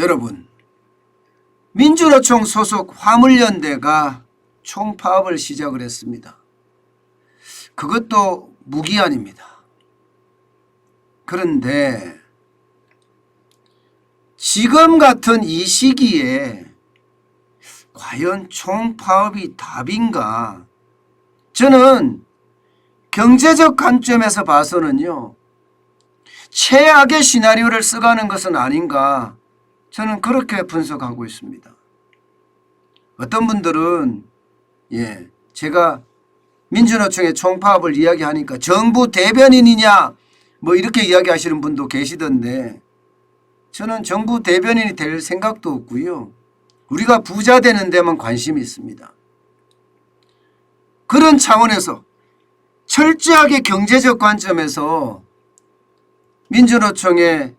여러분, 민주노총 소속 화물연대가 총파업을 시작을 했습니다. 그것도 무기한입니다. 그런데 지금 같은 이 시기에 과연 총파업이 답인가? 저는 경제적 관점에서 봐서는요, 최악의 시나리오를 써가는 것은 아닌가, 저는 그렇게 분석하고 있습니다. 어떤 분들은 제가 민주노총의 총파업을 이야기하니까 정부 대변인이냐 뭐 이렇게 이야기하시는 분도 계시던데, 저는 정부 대변인이 될 생각도 없고요. 우리가 부자 되는 데만 관심이 있습니다. 그런 차원에서 철저하게 경제적 관점에서 민주노총의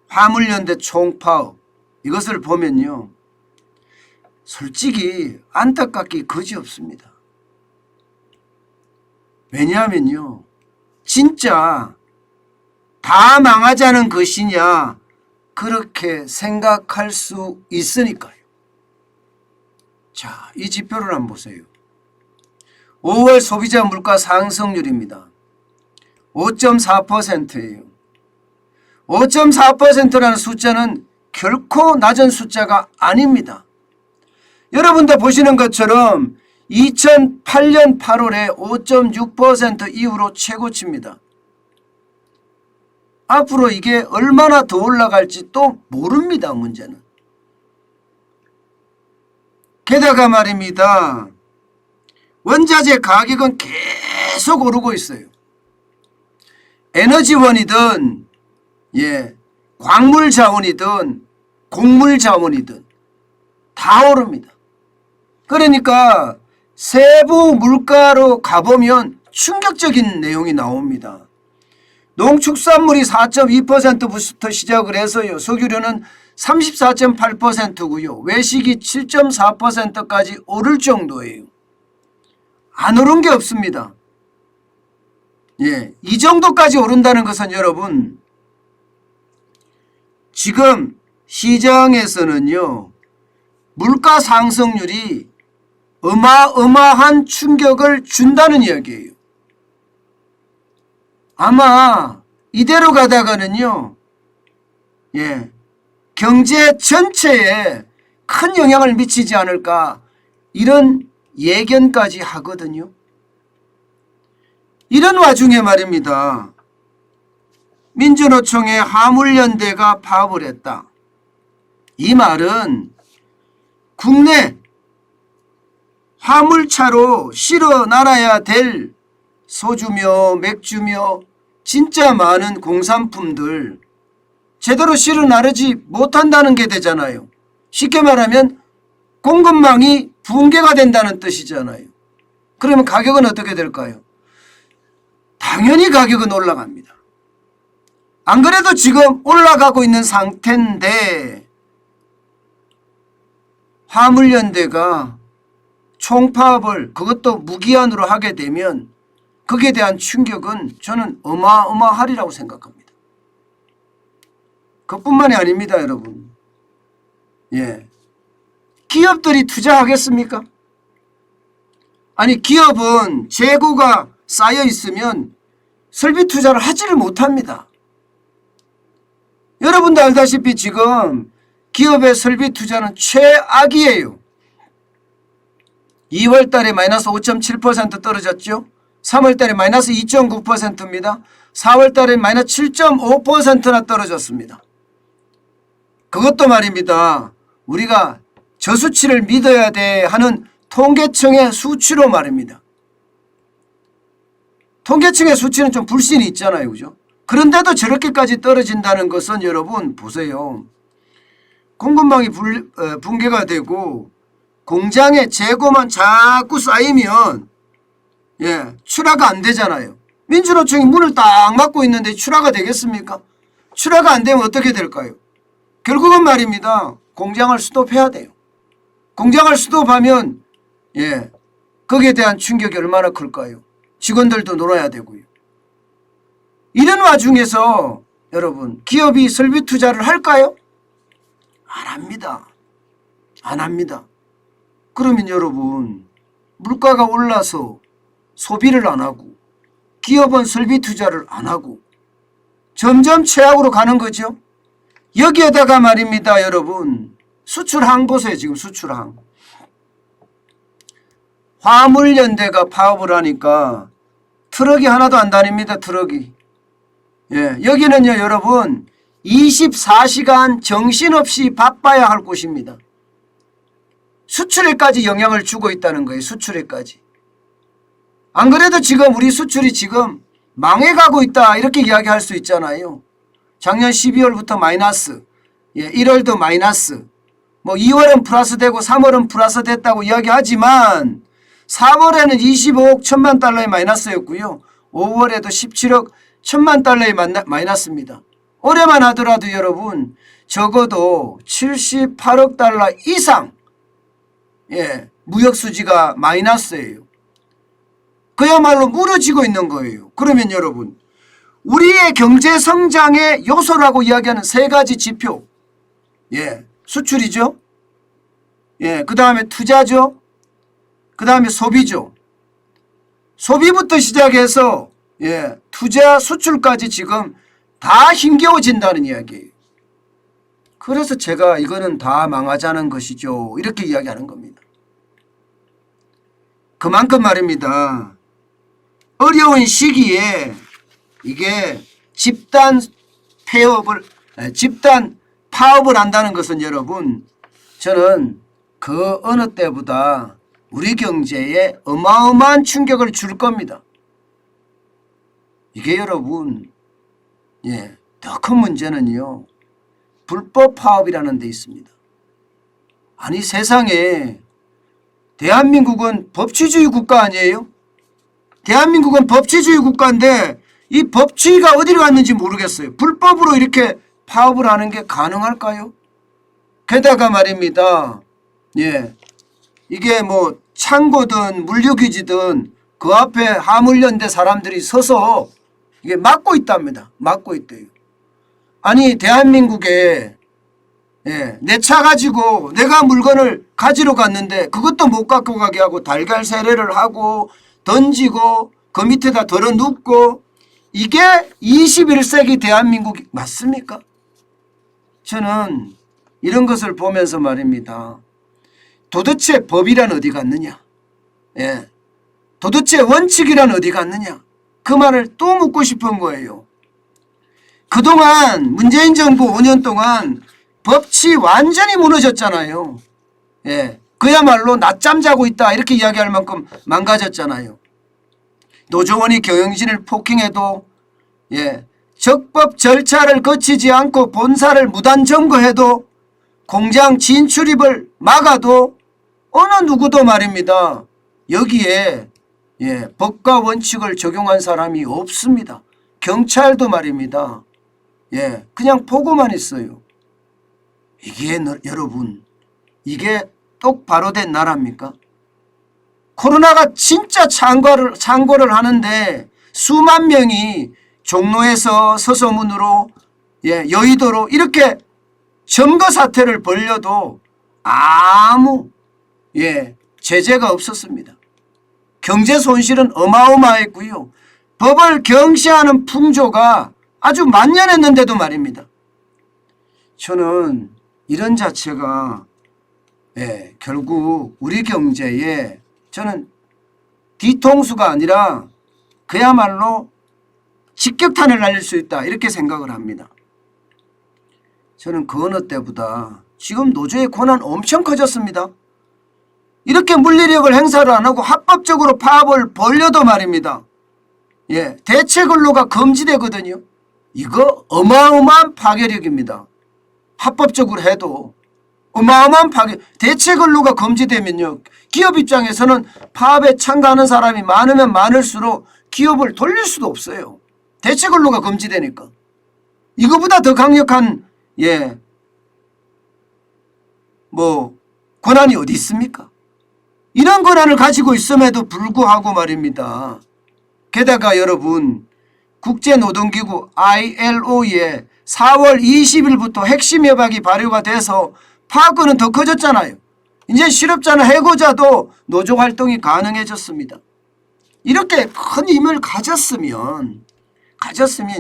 화물연대 총파업 이것을 보면요, 솔직히 안타깝기 그지없습니다. 왜냐하면요, 진짜 다 망하자는 것이냐 그렇게 생각할 수 있으니까요. 자, 이 지표를 한번 보세요. 5월 소비자 물가 상승률입니다. 5.4%예요. 5.4%라는 숫자는 결코 낮은 숫자가 아닙니다. 여러분도 보시는 것처럼 2008년 8월에 5.6% 이후로 최고치입니다. 앞으로 이게 얼마나 더 올라갈지 또 모릅니다. 문제는. 게다가 말입니다, 원자재 가격은 계속 오르고 있어요. 에너지원이든 광물 자원이든 곡물 자원이든 다 오릅니다. 그러니까 세부 물가로 가보면 충격적인 내용이 나옵니다. 농축산물이 4.2%부터 시작을 해서요, 석유류는 34.8%고요. 외식이 7.4%까지 오를 정도예요. 안 오른 게 없습니다. 이 정도까지 오른다는 것은 여러분, 지금 시장에서는요, 물가 상승률이 어마어마한 충격을 준다는 이야기예요. 아마 이대로 가다가는요, 경제 전체에 큰 영향을 미치지 않을까, 이런 예견까지 하거든요. 이런 와중에 말입니다, 민주노총의 화물연대가 파업을 했다. 이 말은 국내 화물차로 실어 나가야 될 소주며 맥주며 진짜 많은 공산품들 제대로 실어 나르지 못한다는 게 되잖아요. 쉽게 말하면 공급망이 붕괴가 된다는 뜻이잖아요. 그러면 가격은 어떻게 될까요? 당연히 가격은 올라갑니다. 안 그래도 지금 올라가고 있는 상태인데 화물연대가 총파업을 그것도 무기한으로 하게 되면 거기에 대한 충격은 저는 어마어마하리라고 생각합니다. 그뿐만이 아닙니다, 여러분. 기업들이 투자하겠습니까? 아니, 기업은 재고가 쌓여 있으면 설비 투자를 하지를 못합니다. 여러분도 알다시피 지금 기업의 설비 투자는 최악이에요. 2월 달에 마이너스 5.7% 떨어졌죠. 3월 달에 마이너스 2.9%입니다. 4월 달에 마이너스 7.5%나 떨어졌습니다. 그것도 말입니다, 우리가 저수치를 믿어야 돼 하는 통계청의 수치로 말입니다. 통계청의 수치는 좀 불신이 있잖아요, 그죠? 그런데도 저렇게까지 떨어진다는 것은 여러분 보세요. 공급망이 붕괴가 되고 공장의 재고만 자꾸 쌓이면 출하가 안 되잖아요. 민주노총이 문을 딱 막고 있는데 출하가 되겠습니까? 출하가 안 되면 어떻게 될까요? 결국은 말입니다, 공장을 스톱해야 돼요. 공장을 스톱하면 거기에 대한 충격이 얼마나 클까요? 직원들도 놀아야 되고요. 이런 와중에서 여러분, 기업이 설비 투자를 할까요? 안 합니다. 안 합니다. 그러면 여러분 물가가 올라서 소비를 안 하고 기업은 설비 투자를 안 하고 점점 최악으로 가는 거죠. 여기에다가 말입니다. 여러분 수출항 보세요. 지금 수출항. 화물연대가 파업을 하니까 트럭이 하나도 안 다닙니다. 트럭이. 예, 여기는요 여러분 24시간 정신없이 바빠야 할 곳입니다. 수출에까지 영향을 주고 있다는 거예요. 수출에까지. 안 그래도 지금 우리 수출이 지금 망해가고 있다 이렇게 이야기할 수 있잖아요. 작년 12월부터 마이너스, 1월도 마이너스, 뭐 2월은 플러스 되고 3월은 플러스 됐다고 이야기하지만 4월에는 25억 1천만 달러의 마이너스였고요. 5월에도 17억 1천만 달러의 마이너스입니다. 올해만 하더라도 여러분 적어도 78억 달러 이상 무역 수지가 마이너스예요. 그야말로 무너지고 있는 거예요. 그러면 여러분 우리의 경제 성장의 요소라고 이야기하는 세 가지 지표, 수출이죠. 그 다음에 투자죠. 그 다음에 소비죠. 소비부터 시작해서 투자 수출까지 지금 다 힘겨워진다는 이야기예요. 그래서 제가 이거는 다 망하자는 것이죠. 이렇게 이야기하는 겁니다. 그만큼 말입니다. 어려운 시기에 이게 집단 파업을 한다는 것은 여러분 저는 그 어느 때보다 우리 경제에 어마어마한 충격을 줄 겁니다. 이게 여러분 더 큰 문제는요. 불법 파업이라는 데 있습니다. 아니 세상에 대한민국은 법치주의 국가 아니에요? 대한민국은 법치주의 국가인데 이 법치가 어디로 갔는지 모르겠어요. 불법으로 이렇게 파업을 하는 게 가능할까요? 게다가 말입니다. 이게 뭐 창고든 물류기지든 그 앞에 화물연대 사람들이 서서 이게 막고 있답니다. 막고 있대요. 아니 대한민국에 내 차 가지고 내가 물건을 가지러 갔는데 그것도 못 갖고 가게 하고 달걀 세례를 하고 던지고 그 밑에다 덜어 눕고 이게 21세기 대한민국 맞습니까? 저는 이런 것을 보면서 말입니다. 도대체 법이란 어디 갔느냐? 도대체 원칙이란 어디 갔느냐? 그 말을 또 묻고 싶은 거예요. 그동안 문재인 정부 5년 동안 법치 완전히 무너졌잖아요. 그야말로 낮잠 자고 있다 이렇게 이야기할 만큼 망가졌잖아요. 노조원이 경영진을 폭행해도 적법 절차를 거치지 않고 본사를 무단 점거해도 공장 진출입을 막아도 어느 누구도 말입니다. 여기에 법과 원칙을 적용한 사람이 없습니다. 경찰도 말입니다. 그냥 보고만 있어요. 이게 여러분 이게 똑바로 된 나라입니까? 코로나가 진짜 창궐을 하는데 수만 명이 종로에서 서소문으로 여의도로 이렇게 점거 사태를 벌려도 아무 제재가 없었습니다. 경제 손실은 어마어마했고요. 법을 경시하는 풍조가 아주 만연했는데도 말입니다. 저는 이런 자체가 결국 우리 경제에 저는 뒤통수가 아니라 그야말로 직격탄을 날릴 수 있다 이렇게 생각을 합니다. 저는 그 어느 때보다 지금 노조의 권한 엄청 커졌습니다. 이렇게 물리력을 행사를 안 하고 합법적으로 파업을 벌려도 말입니다. 대체 근로가 금지되거든요. 이거 어마어마한 파괴력입니다. 합법적으로 해도 어마어마한 파괴. 대체 근로가 금지되면요. 기업 입장에서는 파업에 참가하는 사람이 많으면 많을수록 기업을 돌릴 수도 없어요. 대체 근로가 금지되니까. 이거보다 더 강력한 권한이 어디 있습니까? 이런 권한을 가지고 있음에도 불구하고 말입니다. 게다가 여러분 국제노동기구 ILO에 4월 20일부터 핵심 협약이 발효가 돼서 파업권은 더 커졌잖아요. 이제 실업자나 해고자도 노조 활동이 가능해졌습니다. 이렇게 큰 힘을 가졌으면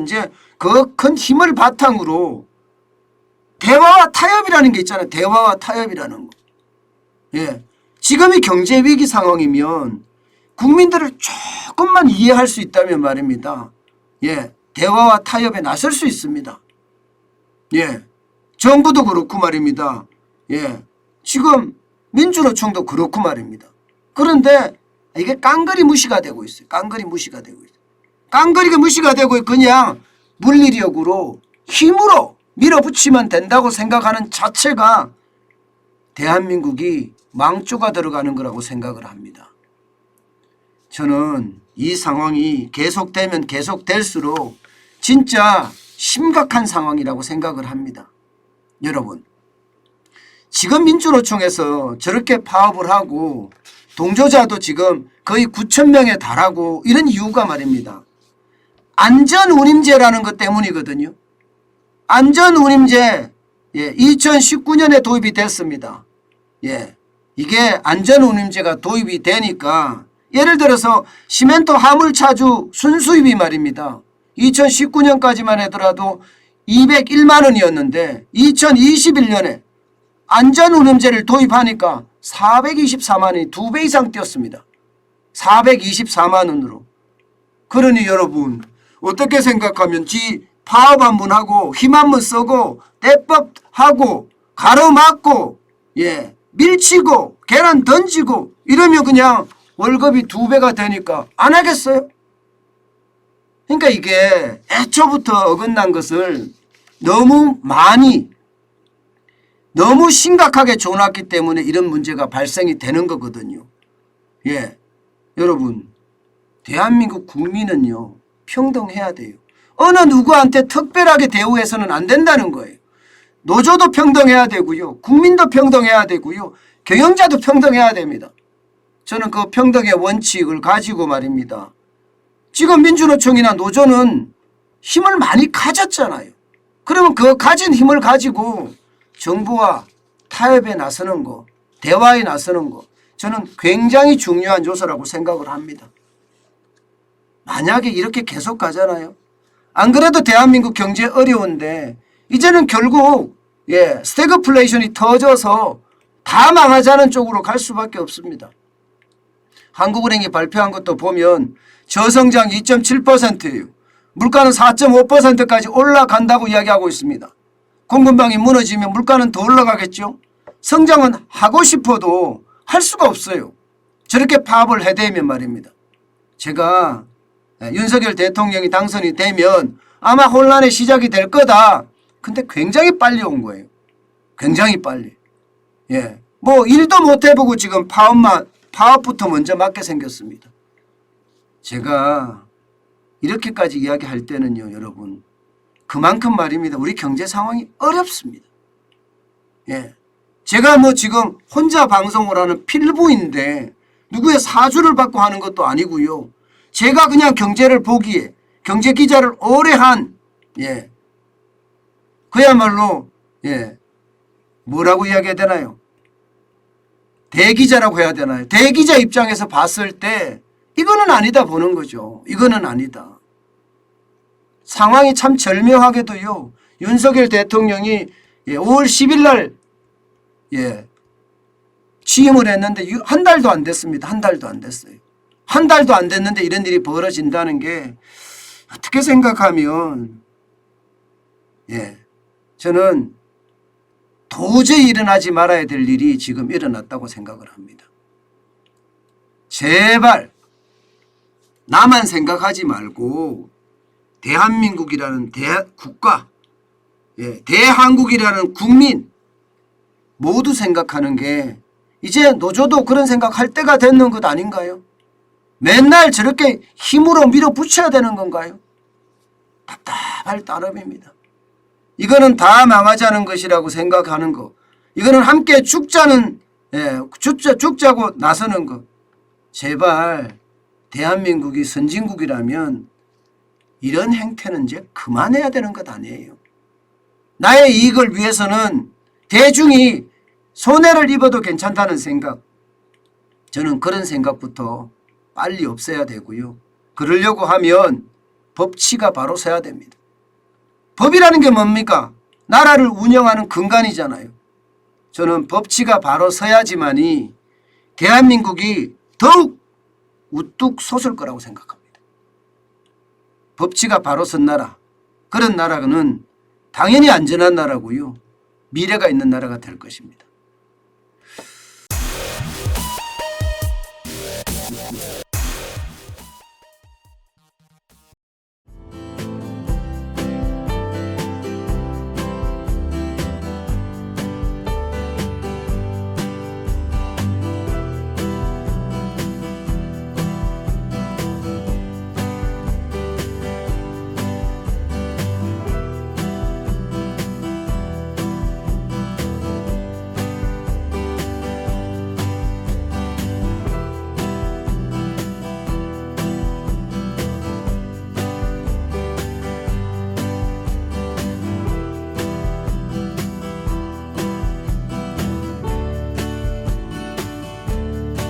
이제 그 큰 힘을 바탕으로 대화와 타협이라는 게 있잖아요. 대화와 타협이라는 거. 예. 지금이 경제 위기 상황이면 국민들을 조금만 이해할 수 있다면 말입니다. 예. 대화와 타협에 나설 수 있습니다. 예. 정부도 그렇고 말입니다. 예. 지금 민주노총도 그렇고 말입니다. 그런데 이게 깡그리 무시가 되고 있어요. 깡그리 무시가 되고 있어요. 깡그리가 무시가 되고 그냥 물리력으로 힘으로 밀어붙이면 된다고 생각하는 자체가 대한민국이 망조가 들어가는 거라고 생각을 합니다. 저는 이 상황이 계속되면 계속될수록 진짜 심각한 상황이라고 생각을 합니다. 여러분, 지금 민주노총에서 저렇게 파업을 하고 동조자도 지금 거의 9천 명에 달하고 이런 이유가 말입니다. 안전운임제라는 것 때문이거든요. 안전운임제 2019년에 도입이 됐습니다. 예, 이게 안전운임제가 도입이 되니까 예를 들어서 시멘트 화물차주 순수입이 말입니다. 2019년까지만 하더라도 201만 원이었는데 2021년에 안전운임제를 도입하니까 424만 원이 2배 이상 뛰었습니다. 424만 원으로. 그러니 여러분 어떻게 생각하면 지 파업 한번 하고 힘 한번 쓰고 대법하고 가로막고 밀치고 계란 던지고 이러면 그냥 월급이 2배가 되니까 안 하겠어요? 그러니까 이게 애초부터 어긋난 것을 너무 심각하게 줘놨기 때문에 이런 문제가 발생이 되는 거거든요. 예, 여러분 대한민국 국민은요 평등해야 돼요. 어느 누구한테 특별하게 대우해서는 안 된다는 거예요. 노조도 평등해야 되고요. 국민도 평등해야 되고요. 경영자도 평등해야 됩니다. 저는 그 평등의 원칙을 가지고 말입니다. 지금 민주노총이나 노조는 힘을 많이 가졌잖아요. 그러면 그 가진 힘을 가지고 정부와 타협에 나서는 거, 대화에 나서는 거 저는 굉장히 중요한 요소라고 생각을 합니다. 만약에 이렇게 계속 가잖아요. 안 그래도 대한민국 경제 어려운데 이제는 결국 스태그플레이션이 터져서 다 망하자는 쪽으로 갈 수밖에 없습니다. 한국은행이 발표한 것도 보면 저성장 2.7%예요. 물가는 4.5%까지 올라간다고 이야기하고 있습니다. 공급망이 무너지면 물가는 더 올라가겠죠. 성장은 하고 싶어도 할 수가 없어요. 저렇게 파업을 해대면 말입니다. 제가 윤석열 대통령이 당선이 되면 아마 혼란의 시작이 될 거다. 근데 굉장히 빨리 온 거예요. 굉장히 빨리. 뭐 일도 못 해보고 지금 파업부터 먼저 맡게 생겼습니다. 제가 이렇게까지 이야기할 때는요, 여러분. 그만큼 말입니다. 우리 경제 상황이 어렵습니다. 제가 뭐 지금 혼자 방송을 하는 필부인데 누구의 사주를 받고 하는 것도 아니고요. 제가 그냥 경제를 보기에 경제 기자를 오래 한 그야말로 뭐라고 이야기해야 되나요? 대기자라고 해야 되나요? 대기자 입장에서 봤을 때 이거는 아니다 보는 거죠. 이거는 아니다. 상황이 참 절묘하게도요. 윤석열 대통령이 5월 10일 날 취임을 했는데 한 달도 안 됐습니다. 한 달도 안 됐어요. 한 달도 안 됐는데 이런 일이 벌어진다는 게 어떻게 생각하면 저는 도저히 일어나지 말아야 될 일이 지금 일어났다고 생각을 합니다. 제발 나만 생각하지 말고 대한민국이라는 국가, 대한국이라는 국민 모두 생각하는 게 이제 노조도 그런 생각할 때가 됐는 것 아닌가요? 맨날 저렇게 힘으로 밀어붙여야 되는 건가요? 답답할 따름입니다. 이거는 다 망하자는 것이라고 생각하는 거. 이거는 함께 죽자고 나서는 거. 제발 대한민국이 선진국이라면 이런 행태는 이제 그만해야 되는 것 아니에요. 나의 이익을 위해서는 대중이 손해를 입어도 괜찮다는 생각, 저는 그런 생각부터 빨리 없애야 되고요. 그러려고 하면 법치가 바로 서야 됩니다. 법이라는 게 뭡니까? 나라를 운영하는 근간이잖아요. 저는 법치가 바로 서야지만이 대한민국이 더욱 우뚝 솟을 거라고 생각합니다. 법치가 바로 선 나라, 그런 나라는 당연히 안전한 나라고요. 미래가 있는 나라가 될 것입니다.